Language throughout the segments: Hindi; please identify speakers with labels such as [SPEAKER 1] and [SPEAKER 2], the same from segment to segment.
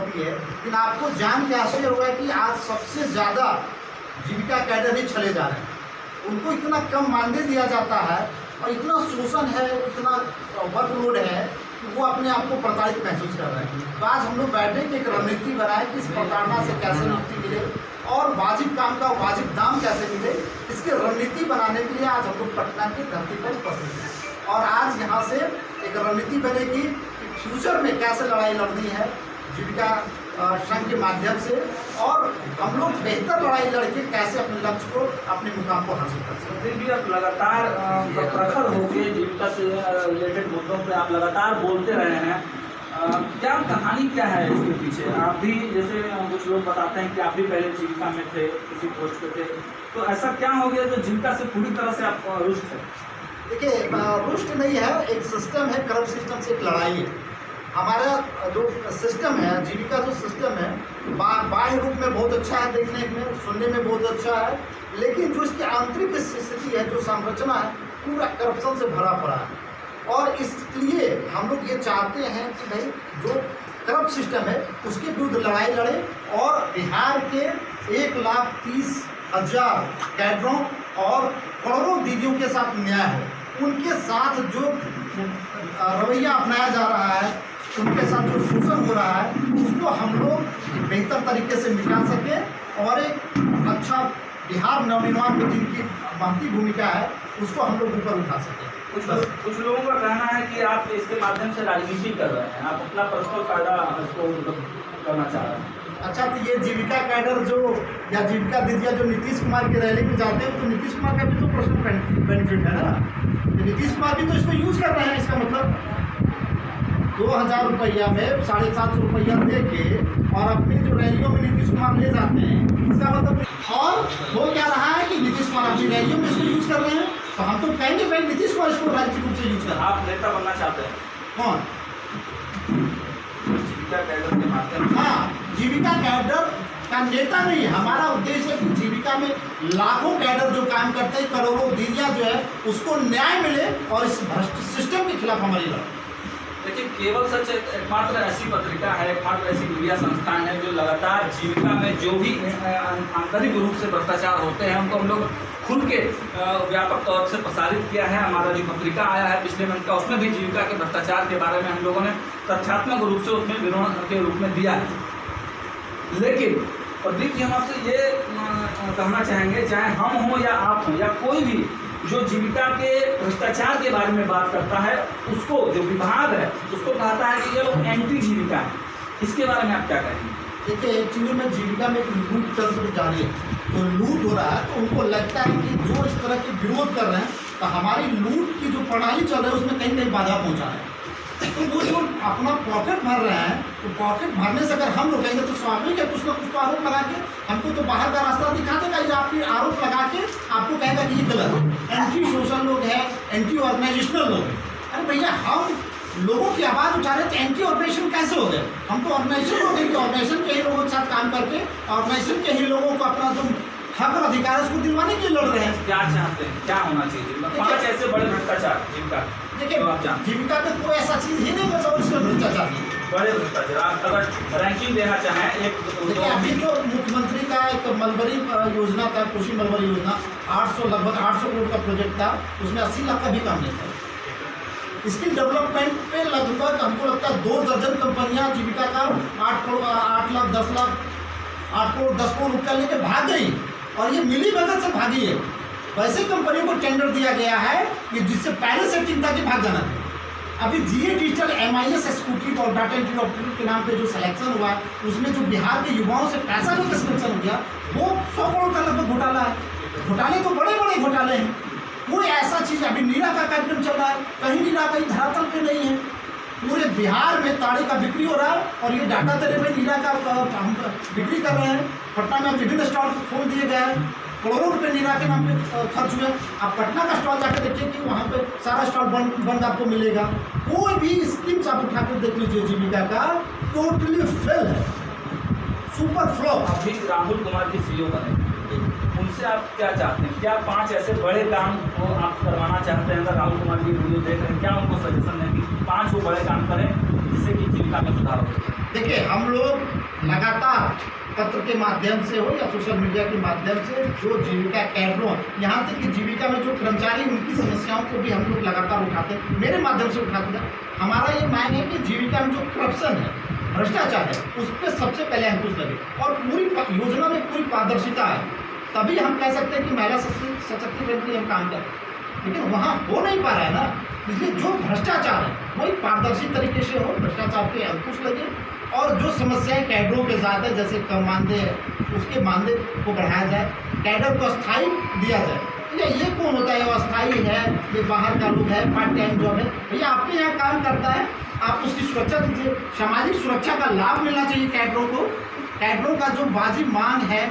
[SPEAKER 1] होती है, लेकिन आपको जान के आश्चर्य होगा कि आज सबसे ज़्यादा जीविका कैडर ही चले जा रहे हैं। उनको इतना कम मानदेय दिया जाता है और इतना शोषण है, इतना वर्कलोड है कि वो अपने आप को प्रताड़ित महसूस कर रहे हैं। तो आज हम लोग बैठे कि एक रणनीति बनाए कि इस प्रताड़ना से कैसे मुक्ति मिले और वाजिब काम का वाजिब दाम कैसे मिले, इसकी रणनीति बनाने के लिए आज हम लोग पटना की धरती पर उपस्थित हैं। और आज यहाँ से एक रणनीति बनेगी कि फ्यूचर में कैसे लड़ाई लड़नी है जीविका संघ के माध्यम से, और हम लोग बेहतर लड़ाई लड़के कैसे अपने लक्ष्य को, अपने मुकाम को हासिल कर सकते हैं।
[SPEAKER 2] भी आप लगातार प्रखर होकर जीविका से रिलेटेड मुद्दों पे आप लगातार बोलते रहे हैं, क्या कहानी क्या है इसके पीछे? आप भी, जैसे कुछ लोग बताते हैं कि आप भी पहले जीविका में थे, किसी पोस्ट पे थे, तो ऐसा क्या हो गया जो जीविका से पूरी तरह से आप रुष्ट है?
[SPEAKER 1] देखिए, रुष्ट नहीं है, एक सिस्टम है, करप्ट सिस्टम से एक लड़ाई है। हमारा जो सिस्टम है, जीविका जो सिस्टम है, बाह्य रूप में बहुत अच्छा है, देखने में सुनने में बहुत अच्छा है, लेकिन जो इसकी आंतरिक स्थिति है, जो संरचना है, पूरा करप्शन से भरा पड़ा है। और इसलिए हम लोग ये चाहते हैं कि भाई जो करप्ट सिस्टम है उसके विरुद्ध लड़ाई लड़े और बिहार के 1,30,000 कैडरों और करोड़ों दीदियों के साथ न्याय हो। उनके साथ जो रवैया अपनाया जा रहा है, उनके साथ जो शोषण हो रहा है, उसको हम लोग बेहतर तरीके से मिटा सकें और एक अच्छा बिहार नवनिर्माण में जिनकी महती भूमिका है उसको हम लोग ऊपर उठा सकें।
[SPEAKER 2] कुछ लोगों का कहना है कि आप इसके माध्यम से राजनीति कर रहे हैं, आप अपना पर्सनल फायदा इसको करना चाह रहे हैं।
[SPEAKER 1] अच्छा, तो ये जीविका कैडर जो या जीविका दीदिया जो नीतीश कुमार की रैली में जाते हैं, तो नीतीश कुमार का भी तो पर्सनल बेनिफिट है ना, नीतीश कुमार भी तो इसको यूज़ कर रहे हैं। इसका मतलब 2,000 रुपया में 750 रुपया दे के और अपनी जो रैलियों में नीतीश कुमार ले जाते हैं, इसका मतलब और वो क्या रहा है कि नीतीश कुमार अपनी रैलियों में इसको यूज़ कर रहे हैं, तो हम तो कहेंगे भाई नीतीश कुमार इसको राजनीतिक रूप से यूज़ कर रहे हैं।
[SPEAKER 2] आप नेता बनना चाहते हैं?
[SPEAKER 1] कौन?
[SPEAKER 2] जीविका कैडर के माध्यम से?
[SPEAKER 1] हाँ, जीविका कैडर का नेता नहीं है। हमारा उद्देश्य है कि जीविका में लाखों कैडर जो काम करते हैं, करोड़ों दीदियाँ जो है उसको न्याय मिले और इस भ्रष्ट सिस्टम के खिलाफ हमारी लड़ाई।
[SPEAKER 2] देखिए, केवल सच एकमात्र ऐसी पत्रिका है, एकमात्र ऐसी मीडिया संस्थान है जो लगातार जीविका में जो भी आंतरिक रूप से भ्रष्टाचार होते हैं उनको हम लोग खुल के व्यापक तौर से प्रसारित किया है। हमारा जो पत्रिका आया है पिछले मंथ का, उसमें भी जीविका के भ्रष्टाचार के बारे में हम लोगों ने तथ्यात्मक रूप से उसमें विवरण के रूप में दिया है। लेकिन प्रदीप जी, हम आपसे ये कहना चाहेंगे, चाहे हम हों या आप हों या कोई भी जो जीविका के भ्रष्टाचार के बारे में बात करता है, उसको जो विभाग है उसको कहता है कि ये लोग एंटी जीविका है। इसके बारे में आप क्या कहेंगे?
[SPEAKER 1] देखिए, एक्चुअली में जीविका में एक लूट तंत्र जारी है, तो लूट हो रहा है, तो उनको लगता है कि जो इस तरह के विरोध कर रहे हैं तो हमारी लूट की जो प्रणाली चल रही है उसमें कहीं कहीं बाधा पहुंचा रहे हैं। तो वो जो अपना पॉकेट भर रहे हैं, तो पॉकेट भरने से अगर हम लोग कहेंगे तो स्वाभाविक है कुछ ना कुछ तो आरोप लगा के हमको तो बाहर का रास्ता दिखा देगा, या आपकी आरोप लगा के आपको कहेगा कि ये गलत है, एंटी सोशल लोग हैं, एंटी ऑर्गेनाइजेशनल लोग हैं। अरे भैया, हम लोगों की आवाज़ उठा रहे थे, एंटी ऑर्गेनाइजेशन कैसे हो गए? हम तो ऑर्गेनाइजेशन हो गए कि ऑर्गेनाइजेशन के ही लोगों के साथ काम करके ऑर्गेनाइजेशन के ही लोगों को अपना जो हक और अधिकार है उसको दिलवाने के लिए लड़ रहे हैं।
[SPEAKER 2] क्या चाहते हैं, क्या होना चाहिए? 5 ऐसे बड़े भ्रष्टाचार जीविका।
[SPEAKER 1] देखिए, जीविका में कोई ऐसा चीज़ ही नहीं बचा उसमें भ्रष्टाचार नहीं।
[SPEAKER 2] बड़े भ्रष्टाचार आप अगर रैंकिंग देना चाहें,
[SPEAKER 1] देखिए, अभी तो मुख्यमंत्री का एक मलबरी योजना था, कृषि मलबरी योजना, 800 लगभग 800 करोड़ का प्रोजेक्ट था, उसमें 80 लाख का भी काम नहीं था। स्किल डेवलपमेंट पे लगभग हमको लगता है 2 दर्जन कंपनियां जीविका का 8 करोड़ 8 लाख 10 लाख 8 करोड़ 10 करोड़ रुपया लेके भाग गई, और ये मिली भगत से भागी है। वैसे कंपनियों को टेंडर दिया गया है कि जिससे पहले से चिंता के भाग जाना था। अभी जीए डिजिटल MIS स्कूटी और डाटा एंट्री ऑपरेटर के नाम पे जो सिलेक्शन हुआ है, उसमें जो बिहार के युवाओं से पैसा लेकर सिलेक्शन हो गया, वो 100 करोड़ का लगभग घोटाला है। घोटाले तो बड़े बड़े घोटाले हैं। कोई ऐसा चीज़, अभी नीरा का कार्यक्रम चल रहा है, कहीं नीरा कहीं धरातल पे नहीं है। पूरे बिहार में ताड़ी का बिक्री हो रहा है और ये डाटा दे रहे नीरा का हम बिक्री कर रहे हैं। पटना में विभिन्न स्टॉल खोल दिए गए हैं, करोड़ों रुपए नीरा के नाम पे खर्च हुए। आप पटना का स्टॉल जाकर देखिए कि वहाँ पे सारा स्टॉल बंद आपको मिलेगा। कोई भी स्कीम्स आप उठा कर देख लीजिए, जीविका का टोटली फेल है, सुपर फ्लॉप।
[SPEAKER 2] अभी राहुल कुमार जी CEO बने, उनसे आप क्या चाहते हैं? क्या 5 ऐसे बड़े काम को आप करवाना चाहते हैं? अगर राहुल कुमार जी वीडियो देख रहे हैं, क्या उनको सजेशन है कि 5 वो बड़े काम करें जिससे कि जीविका में सुधार हो?
[SPEAKER 1] देखिए, हम लोग लगातार पत्र के माध्यम से हो या सोशल मीडिया के माध्यम से जो जीविका कैडरों, यहाँ तक कि जीविका में जो कर्मचारी, उनकी समस्याओं को भी हम लोग लगातार उठाते हैं, मेरे माध्यम से उठाते हैं। हमारा ये मांग है कि जीविका में जो करप्शन है, भ्रष्टाचार है, उस पर सबसे पहले अंकुश लगे और पूरी योजना में पूरी पारदर्शिता है, तभी हम कह सकते हैं कि महिला सशक्तिकरण के लिए हम काम करें। लेकिन वहाँ हो नहीं पा रहा है ना, इसलिए जो भ्रष्टाचार है वही पारदर्शी तरीके से हो, भ्रष्टाचार पे अंकुश लगे और जो समस्याएं कैडरों के साथ है, जैसे कम मानदेय है, उसके मानदेय को बढ़ाया जाए, कैडर को स्थायी दिया जाए। भैया ये कौन होता है, वो अस्थायी है, ये बाहर का लोग है, पार्ट टाइम जॉब है, भैया आपके यहाँ काम करता है, आप उसकी सुरक्षा दीजिए। सामाजिक सुरक्षा का लाभ मिलना चाहिए कैडरों को, कैडरों का जो वाजिब मांग है,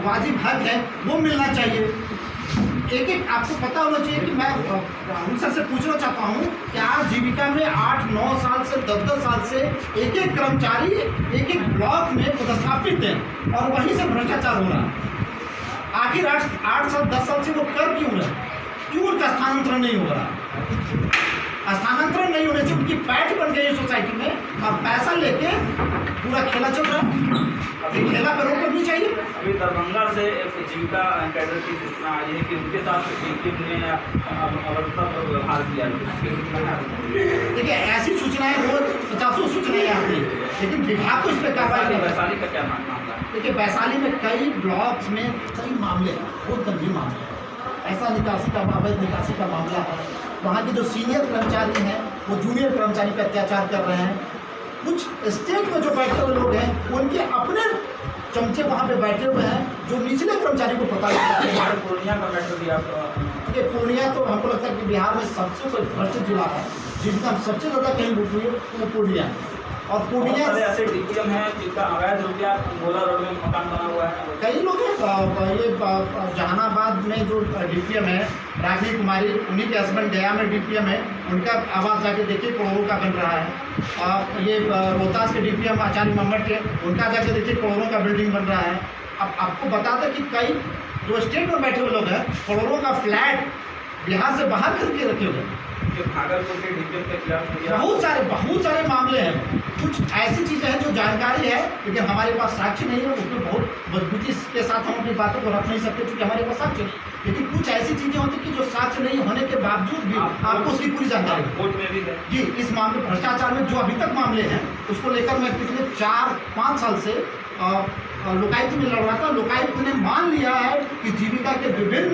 [SPEAKER 1] वाजिब हक है, वो मिलना चाहिए। एक आपको पता होना चाहिए कि मैं राहुल सर से पूछना चाहता हूँ कि आज जीविका में 8-9 साल से 10-10 साल से एक कर्मचारी एक ब्लॉक में पदस्थापित हैं और वहीं से भ्रष्टाचार हो रहा है। आखिर 8 साल 10 साल से वो कर क्यों रहे, क्यों उनका स्थानांतरण नहीं हो रहा? स्थानांतरण नहीं होने से उनकी पैठ बन गई सोसाइटी में और पैसा लेके पूरा खेला चल रहा है। अभी खेला पर रोक करनी चाहिए।
[SPEAKER 2] अभी दरभंगा से एक जीविका कैडर की सूचना आई है कि उनके साथ ने अवस्था पर व्यवहार किया।
[SPEAKER 1] देखिए, ऐसी सूचनाएं रोज 50 सूचनाएं आती है, लेकिन विभाग को इस पर कार्रवाई।
[SPEAKER 2] वैशाली का क्या मामला है?
[SPEAKER 1] देखिए, वैशाली में कई ब्लॉक्स में कई मामले हैं, बहुत गंभीर मामले हैं। ऐसा निकासी का अवैध निकासी का मामला है। वहाँ के जो सीनियर कर्मचारी हैं वो जूनियर कर्मचारी पर अत्याचार कर रहे हैं। कुछ स्टेट में जो बैठे हुए लोग हैं उनके अपने चमचे वहाँ पे बैठे हुए हैं, जो निचले कर्मचारी को पता नहीं है।
[SPEAKER 2] पूर्णिया का मैटर दिया।
[SPEAKER 1] देखिए, पूर्णिया तो हमको लगता है कि बिहार में सबसे कोई भ्रष्ट जिला है, जिनका सबसे ज़्यादा कहीं लूट हुई है वो पूर्णिया है। और पूर्णिया
[SPEAKER 2] ऐसे डीपीएम है जिनका अवैध रुपया गोला रोड में मकान बना हुआ है।
[SPEAKER 1] कई लोग हैं। ये जहानाबाद में जो डीपीएम है रागिनी कुमारी, उन्हीं के हस्बैंड गया में डीपीएम है, उनका आवास जाके देखिए करोड़ों का बन रहा है। ये रोहतास के डीपीएम आचार्य मोहम्मद के, उनका जाके देखिए करोड़ों का बिल्डिंग बन रहा है। अब आपको बता दें कि कई जो स्टेट में बैठे हुए लोग हैं करोड़ों का फ्लैट बिहार से बाहर करके रखे हुए हैं।
[SPEAKER 2] भागलपुर के डीपीएम के खिलाफ
[SPEAKER 1] बहुत सारे मामले हैं। कुछ ऐसी चीज़ें हैं जो जानकारी है लेकिन हमारे पास साक्ष्य नहीं है, उसमें बहुत मजबूती के साथ हम अपनी बातों को रख नहीं सकते क्योंकि हमारे पास साक्ष्य नहीं। लेकिन कुछ ऐसी चीज़ें होती कि जो साक्ष्य नहीं होने के बावजूद भी आपको उसकी पूरी जानकारी
[SPEAKER 2] कोर्ट में भी है।
[SPEAKER 1] जी, इस मामले भ्रष्टाचार में जो अभी तक मामले हैं उसको लेकर मैं पिछले 4-5 साल से लोकायुक्त में लड़ रहा था। लोकायुक्त ने मान लिया है कि जीविका के विभिन्न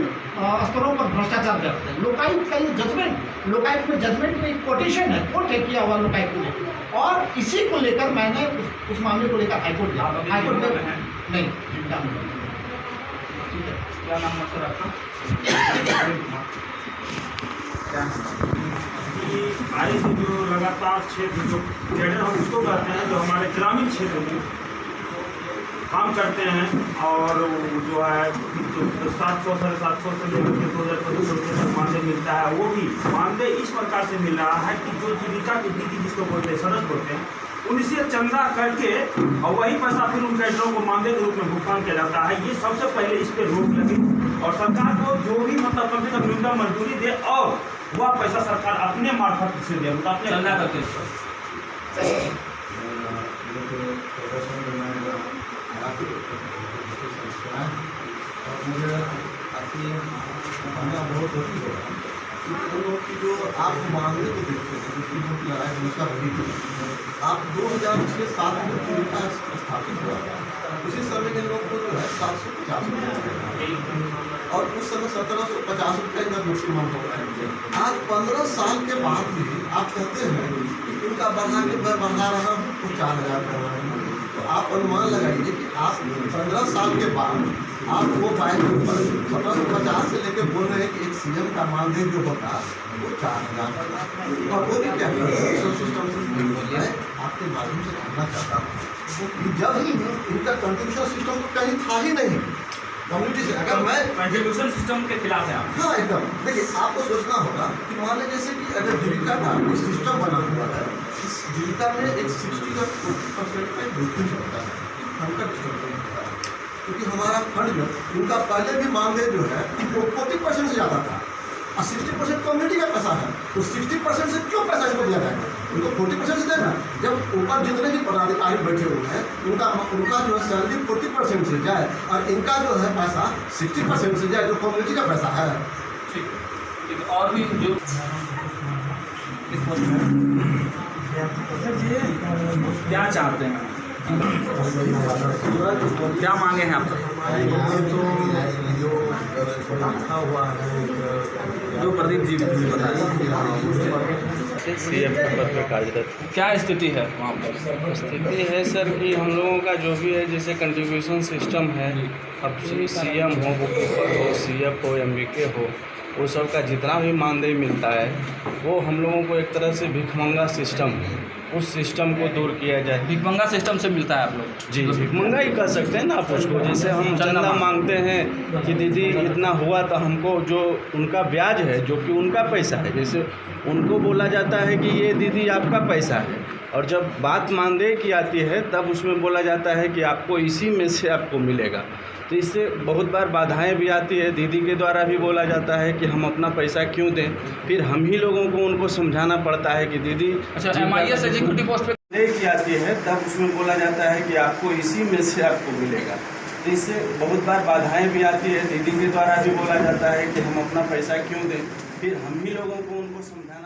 [SPEAKER 1] स्तरों पर भ्रष्टाचार करते हैं। लोकायुक्त का ये जजमेंट, लोकायुक्त में जजमेंट में एक कोटेशन है, कोर्ट है किया हुआ लोकायुक्त ने, और इसी को लेकर मैंने उस मामले को लेकर हाईकोर्ट गया। हाईकोर्ट में नहीं, जीविका में ठीक है।
[SPEAKER 2] क्या नाम मत रखा?
[SPEAKER 3] आए थे जो लगातार क्षेत्र जो कैडर हम उसको कहते हैं, जो हमारे ग्रामीण क्षेत्र में काम करते हैं और जो है 700-750 से लेकर 2,000-2,500 रुपये तक मानदेय मिलता है। वो भी मानदेय इस प्रकार से मिल रहा है कि जो जीविका की दीदी जिसको बोलते हैं, सदस्य बोलते हैं, उनसे चंदा करके और वही पैसा फिर उन कैडरों को मानदेय के रूप में भुगतान किया जाता है। ये सबसे पहले इस पर रोक लगे और सरकार को जो भी मतलब कम से कम न्यूनतम मजदूरी दे और वह पैसा सरकार अपने मार्फत से दे, मतलब अपने
[SPEAKER 2] चंदा करके।
[SPEAKER 4] और मुझे आपकी कहना बहुत होती है कि लोग की जो आप मांगने को देखते हैं, जिसकी जो लड़ाई हमेशा रही थी। आप 2006-7 में जीविका स्थापित हुआ, उसी समय के लोग को जो है 750 रुपये और उस समय 1750 रुपये का मैक्सिमम हो रहा है। आज 15 साल के बाद भी आप कहते हैं कि उनका बढ़ा के मैं बढ़ा रहा हूँ तो 4,000 कर रहा हूँ। तो आप अनुमान लगाइए कि आप 15 साल के बाद आप वो बाइक पर 1750 से लेकर बोल रहे हैं कि एक सीएम का मानदेय जो होता है वो 4,000 और वो भी क्या सिस्टम से आपके माध्यम से कहना चाहता हूँ जब ही इनका कंट्रीब्यूशन सिस्टम तो कहीं था ही नहीं कम्युनिटी से। अगर मैं
[SPEAKER 2] कंट्रीब्यूशन सिस्टम के खिलाफ है आप?
[SPEAKER 4] हाँ एकदम। देखिए, आपको सोचना होगा कि मान लें जैसे कि अगर जीविका का एक सिस्टम बना हुआ है, इस जीविका में एक 60 या 40% का वृद्धि होता है, 100% होता है, क्योंकि हमारा फंड जो उनका पहले भी मानदेय जो है वो 40% से ज़्यादा था। और 60% कम्युनिटी का पैसा है, तो 60% से क्यों पैसा इनको दिया जाएगा? उनको 40% से देना। जब ऊपर जितने भी पदाधिकारी बैठे हुए हैं उनका जो है सैलरी 40% से जाए और इनका जो है पैसा 60% से जाए, जो कम्युनिटी का पैसा है।
[SPEAKER 2] ठीक ठीक। और भी जो क्या चाहते हैं, क्या मांगे हैं आप? जो प्रदीप जी ने बताया,
[SPEAKER 5] सीएम के पद पर कार्यरत।
[SPEAKER 2] क्या स्थिति है वहाँ पर?
[SPEAKER 5] स्थिति है सर कि हम लोगों का जो भी है जैसे कंट्रीब्यूशन सिस्टम है, अब सीएम हो, बुक कीपर हो, सीएफ हो, एमबीके हो, वो सब का जितना भी मानदेय मिलता है वो हम लोगों को एक तरह से भिखमंगा सिस्टम है, उस सिस्टम को दूर किया जाए।
[SPEAKER 2] भिखमंगा सिस्टम से मिलता है आप लोग?
[SPEAKER 5] जी, भिखमंगा ही कर सकते हैं ना आप उसको। जैसे हम चंदा मांगते हैं कि दीदी इतना हुआ तो हमको जो उनका ब्याज है जो कि उनका पैसा है, जैसे उनको बोला जाता है कि ये दीदी आपका पैसा है, और जब बात मानदेय की आती है तब उसमें बोला जाता है कि आपको इसी में से आपको मिलेगा। तो इससे बहुत बार बाधाएं भी आती है। दीदी के द्वारा भी बोला जाता है कि हम अपना पैसा क्यों दें, फिर हम ही लोगों को उनको समझाना पड़ता है कि दीदी
[SPEAKER 2] अच्छा, MIS एग्जीक्यूटिव पोस्ट पे
[SPEAKER 5] की आती है तब उसमें बोला जाता है कि आपको इसी में से आपको मिलेगा। तो इससे बहुत बार बाधाएं भी आती है। दीदी के द्वारा भी बोला जाता है कि हम अपना पैसा क्यों दें, फिर हम ही लोगों को उनको समझाना